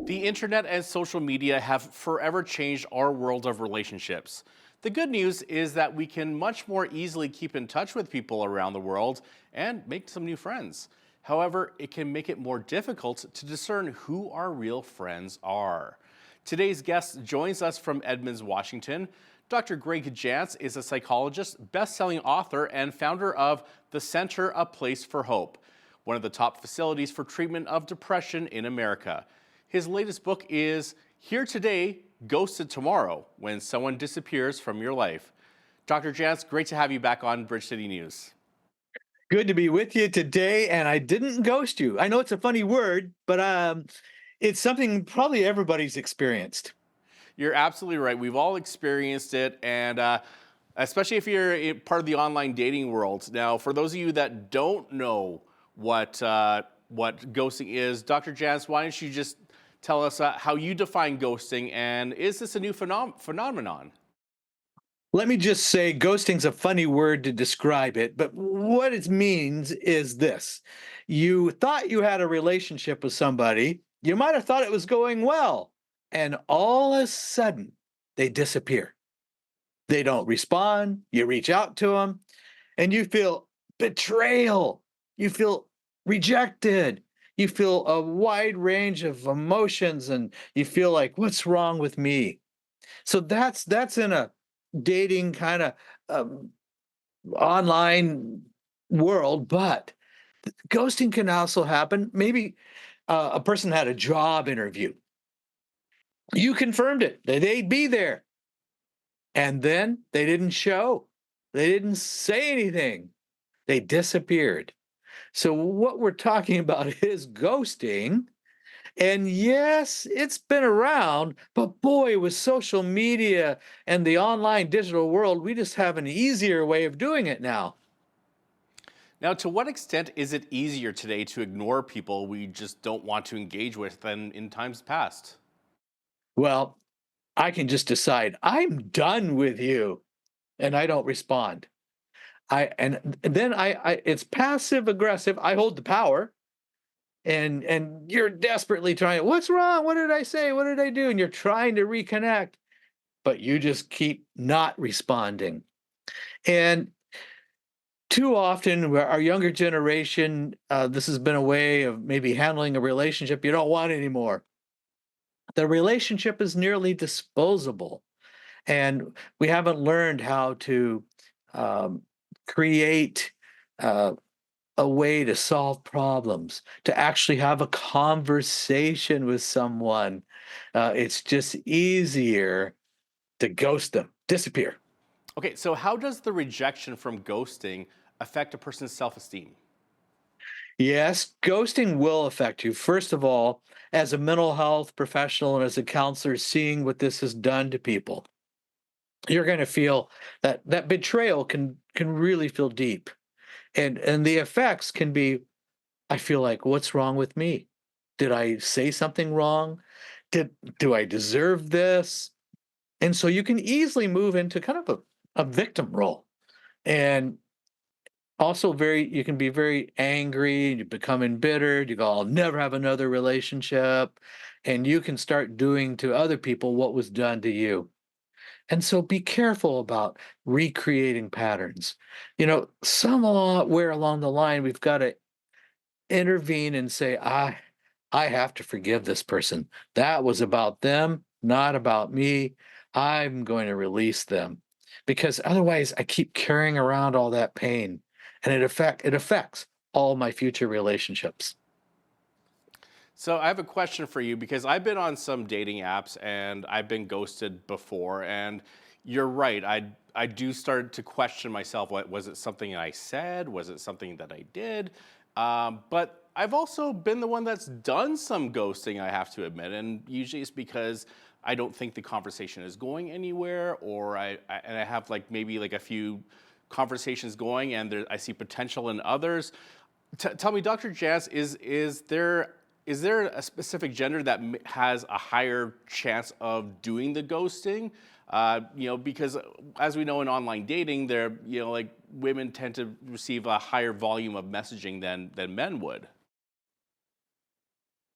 The internet and social media have forever changed our world of relationships. The good news is that we can much more easily keep in touch with people around the world and make some new friends. However, it can make it more difficult to discern who our real friends are. Today's guest joins us from Edmonds, Washington. Dr. Gregg Jantz is a psychologist, best-selling author, and founder of the Center A Place for Hope, one of the top facilities for treatment of depression in America. His latest book is Here Today, Ghosted Tomorrow, When Someone Disappears from Your Life. Dr. Jantz, great to have you back on Bridge City News. Good to be with you today, and I didn't ghost you. I know it's a funny word, but it's something probably everybody's experienced. You're absolutely right. We've all experienced it, and especially if you're part of the online dating world. Now, for those of you that don't know what ghosting is, Dr. Jantz, why don't you just tell us how you define ghosting, and is this a new phenomenon? Let me just say, ghosting's a funny word to describe it, but what it means is this. You thought you had a relationship with somebody, you might have thought it was going well, and all of a sudden, they disappear. They don't respond, you reach out to them, and you feel betrayal. You feel rejected. You feel a wide range of emotions, and you feel like, what's wrong with me? So that's in a dating kind of um, online world, but ghosting can also happen. Maybe a person had a job interview. You confirmed it that they'd be there, and then they didn't show. They didn't say anything. They disappeared. So what we're talking about is ghosting. And yes, it's been around, but boy, with social media and the online digital world, we just have an easier way of doing it now. Now, to what extent is it easier today to ignore people we just don't want to engage with than in times past? Well, I can just decide I'm done with you and I don't respond. Then I it's passive aggressive. I hold the power and you're desperately trying, what's wrong? What did I say? What did I do? And you're trying to reconnect, but you just keep not responding. And too often, where our younger generation, this has been a way of maybe handling a relationship you don't want anymore. The relationship is nearly disposable, and we haven't learned how to um, create uh, a way to solve problems, to actually have a conversation with someone. It's just easier to ghost them, disappear. Okay, so how does the rejection from ghosting affect a person's self-esteem? Yes, ghosting will affect you. First of all, as a mental health professional and as a counselor, seeing what this has done to people, you're going to feel that betrayal can really feel deep, and the effects can be. I feel like, what's wrong with me? Did I say something wrong? Did do I deserve this? And so you can easily move into kind of a victim role, and also very you can be very angry, you become embittered, you go, I'll never have another relationship, and you can start doing to other people what was done to you. And so be careful about recreating patterns. Somewhere along the line, we've got to intervene and say, I have to forgive this person. That was about them, not about me. I'm going to release them because otherwise I keep carrying around all that pain and it affects all my future relationships. So I have a question for you because I've been on some dating apps and I've been ghosted before. And you're right. I do start to question myself. What was it? Something I said? Was it something that I did? But I've also been the one that's done some ghosting. I have to admit, and usually it's because I don't think the conversation is going anywhere, or I have like maybe like a few conversations going, and I see potential in others. Tell me, Dr. Jazz, is there a specific gender that has a higher chance of doing the ghosting? Because as we know in online dating, like women tend to receive a higher volume of messaging than men would.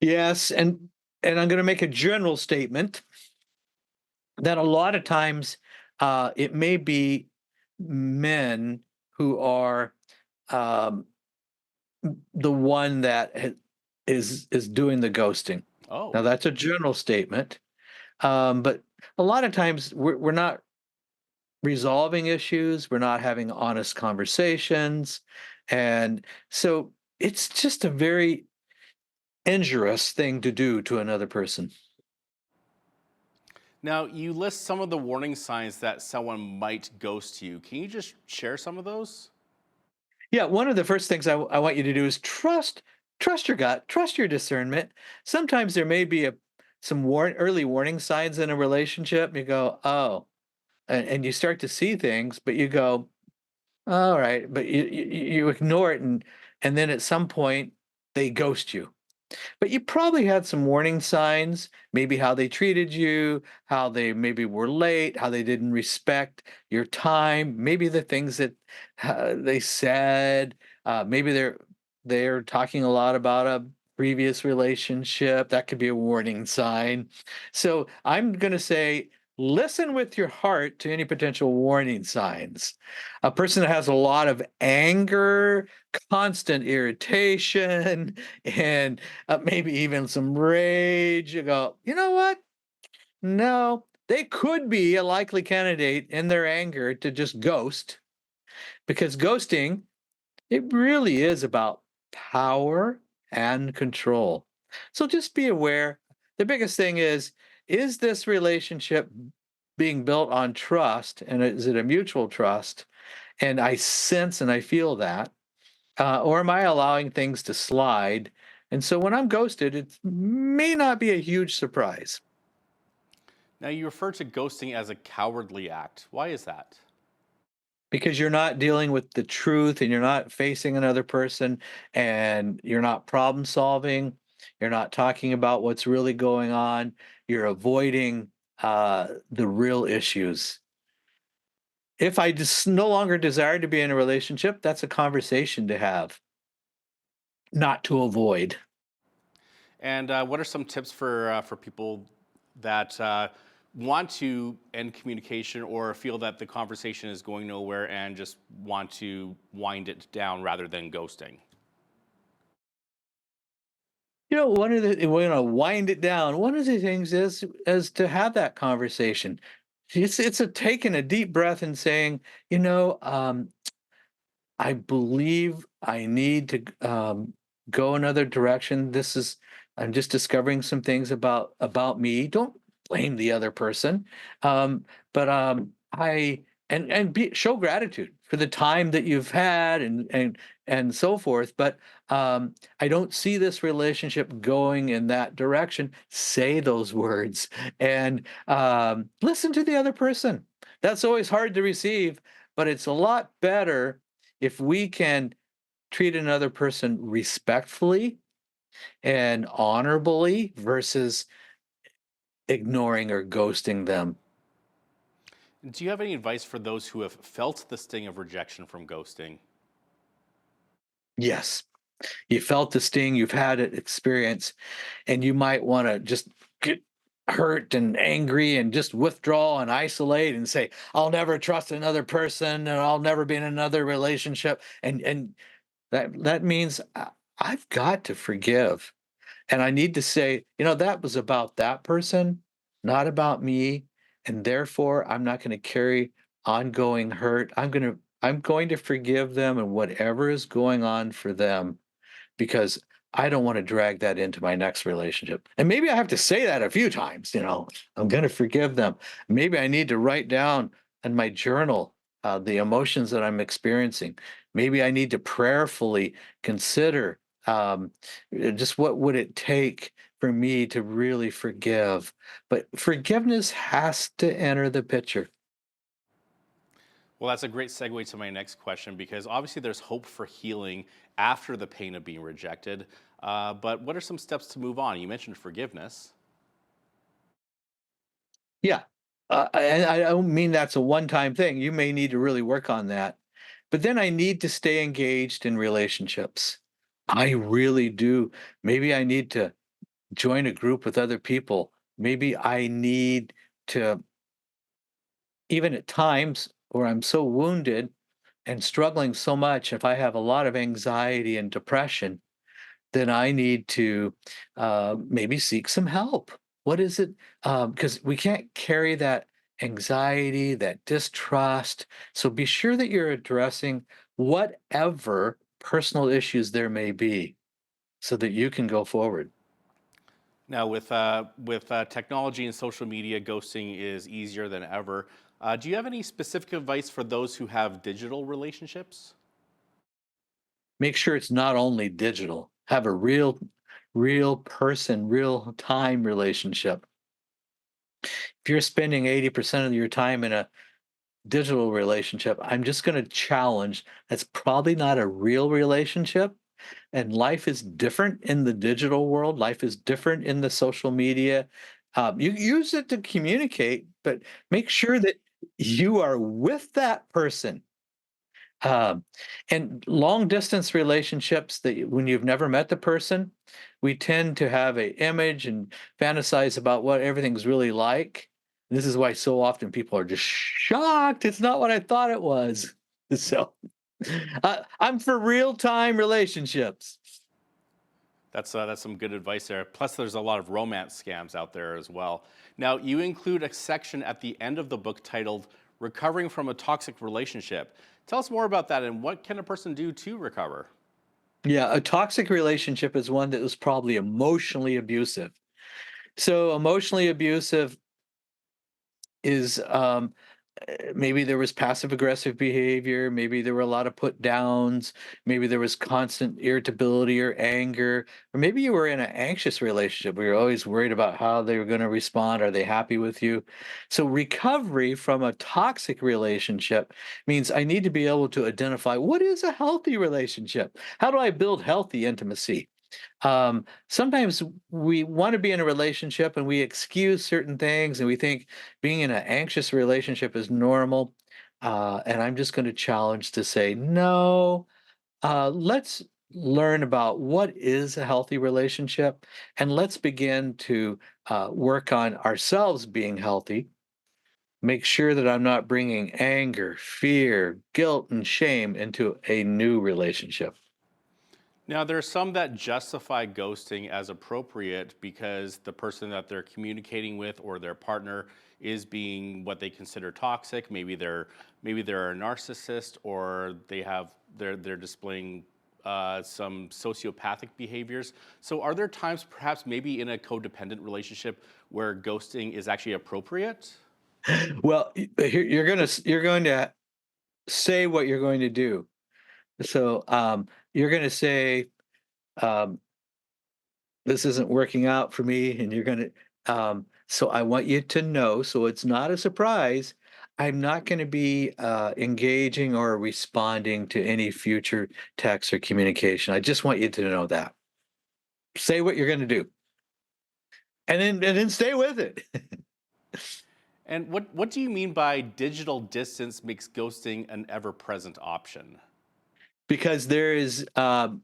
Yes, and and I'm going to make a general statement that a lot of times it may be men who are um, the one that is doing the ghosting. Now Oh. that's a general statement, but a lot of times we're not resolving issues, we're not having honest conversations, and so it's just a very injurious thing to do to another person. Now, you list some of the warning signs that someone might ghost you. Can you just share some of those? Yeah, one of the first things I want you to do is trust your gut, trust your discernment. Sometimes there may be some early warning signs in a relationship. You go, oh, and you start to see things, but you go, all right, but you ignore it, and then at some point they ghost you. But you probably had some warning signs, maybe how they treated you, how they maybe were late, how they didn't respect your time, maybe the things that they said. Maybe they're talking a lot about a previous relationship. That could be a warning sign. So I'm going to say, listen with your heart to any potential warning signs. A person that has a lot of anger, constant irritation, and maybe even some rage. You go, you know what? No, they could be a likely candidate in their anger to just ghost, because ghosting, it really is about power and control. So just be aware. The biggest thing is this relationship being built on trust? And is it a mutual trust? And I sense and I feel that. Or am I allowing things to slide? And so when I'm ghosted, it may not be a huge surprise, Now, you refer to ghosting as a cowardly act. Why is that? because you're not dealing with the truth and you're not facing another person and you're not problem solving. You're not talking about what's really going on. You're avoiding the real issues. If I just no longer desire to be in a relationship, that's a conversation to have, not to avoid. And what are some tips for people that want to end communication or feel that the conversation is going nowhere and just want to wind it down rather than ghosting? One of the we're gonna wind it down. One of the things is to have that conversation. It's a taking a deep breath and saying, I believe I need to go another direction. I'm just discovering some things about me. Don't blame the other person, but I show gratitude for the time that you've had and so forth. But I don't see this relationship going in that direction. Say those words and listen to the other person. That's always hard to receive, but it's a lot better if we can treat another person respectfully and honorably versus ignoring or ghosting them. Do you have any advice for those who have felt the sting of rejection from ghosting? Yes, you felt the sting, you've had it experience, and you might want to just get hurt and angry and just withdraw and isolate and say, I'll never trust another person and I'll never be in another relationship. And that means I've got to forgive. And I need to say, that was about that person, not about me. And therefore, I'm not going to carry ongoing hurt. I'm going to forgive them and whatever is going on for them, because I don't want to drag that into my next relationship. And maybe I have to say that a few times, I'm going to forgive them. Maybe I need to write down in my journal the emotions that I'm experiencing. Maybe I need to prayerfully consider um, just what would it take for me to really forgive. But forgiveness has to enter the picture. Well, that's a great segue to my next question because obviously there's hope for healing after the pain of being rejected. But what are some steps to move on? You mentioned forgiveness. Yeah. And I don't mean that's a one-time thing. You may need to really work on that. But then I need to stay engaged in relationships. I really do. Maybe I need to join a group with other people. Maybe I need to, even at times where I'm so wounded and struggling so much, if I have a lot of anxiety and depression, then I need to maybe seek some help. What is it? Because we can't carry that anxiety, that distrust. So be sure that you're addressing whatever personal issues there may be so that you can go forward. Now, with technology and social media, ghosting is easier than ever. Do you have any specific advice for those who have digital relationships? Make sure it's not only digital. Have a real person, real time relationship. If you're spending 80% of your time in a digital relationship, I'm just going to challenge that's probably not a real relationship. And life is different in the digital world, life is different in the social media. You use it to communicate, but make sure that you are with that person. Um, and long distance relationships that when you've never met the person, we tend to have a image and fantasize about what everything's really like. This is why so often people are just shocked. It's not what I thought it was. So I'm for real time relationships. That's some good advice there. Plus, there's a lot of romance scams out there as well. Now, you include a section at the end of the book titled "Recovering from a Toxic Relationship." Tell us more about that and what can a person do to recover? Yeah, a toxic relationship is one that was probably emotionally abusive. So, emotionally abusive is maybe there was passive aggressive behavior, maybe there were a lot of put downs, maybe there was constant irritability or anger, or maybe you were in an anxious relationship where you're always worried about how they were going to respond. Are they happy with you? So, recovery from a toxic relationship means I need to be able to identify what is a healthy relationship? How do I build healthy intimacy? Sometimes we want to be in a relationship and we excuse certain things and we think being in an anxious relationship is normal. And I'm just going to challenge to say, no, let's learn about what is a healthy relationship and let's begin to work on ourselves being healthy. Make sure that I'm not bringing anger, fear, guilt, and shame into a new relationship. Now, there are some that justify ghosting as appropriate because the person that they're communicating with or their partner is being what they consider toxic. Maybe they're a narcissist or they're displaying some sociopathic behaviors. So, are there times, perhaps maybe in a codependent relationship, where ghosting is actually appropriate? Well, you're going to say what you're going to do. So you're going to say, um, "This isn't working out for me," and you're going to. So I want you to know, so it's not a surprise. I'm not going to be engaging or responding to any future text or communication. I just want you to know that. Say what you're going to do, and then stay with it. And what do you mean by digital distance makes ghosting an ever present option? Because there is I'm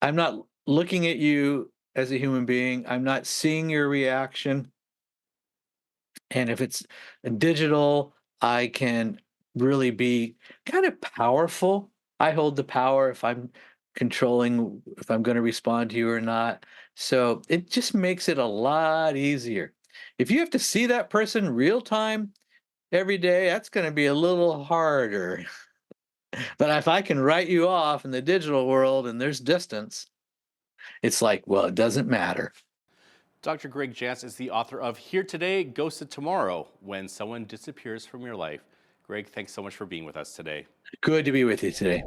not looking at you as a human being. I'm not seeing your reaction. And if it's digital, I can really be kind of powerful. I hold the power if I'm controlling if I'm going to respond to you or not. So it just makes it a lot easier. If you have to see that person real time every day, that's going to be a little harder. But if I can write you off in the digital world and there's distance, it's like, well, it doesn't matter. Dr. Gregg Jantz is the author of Here Today, Ghosted Tomorrow When Someone Disappears from Your Life. Greg, thanks so much for being with us today. Good to be with you today.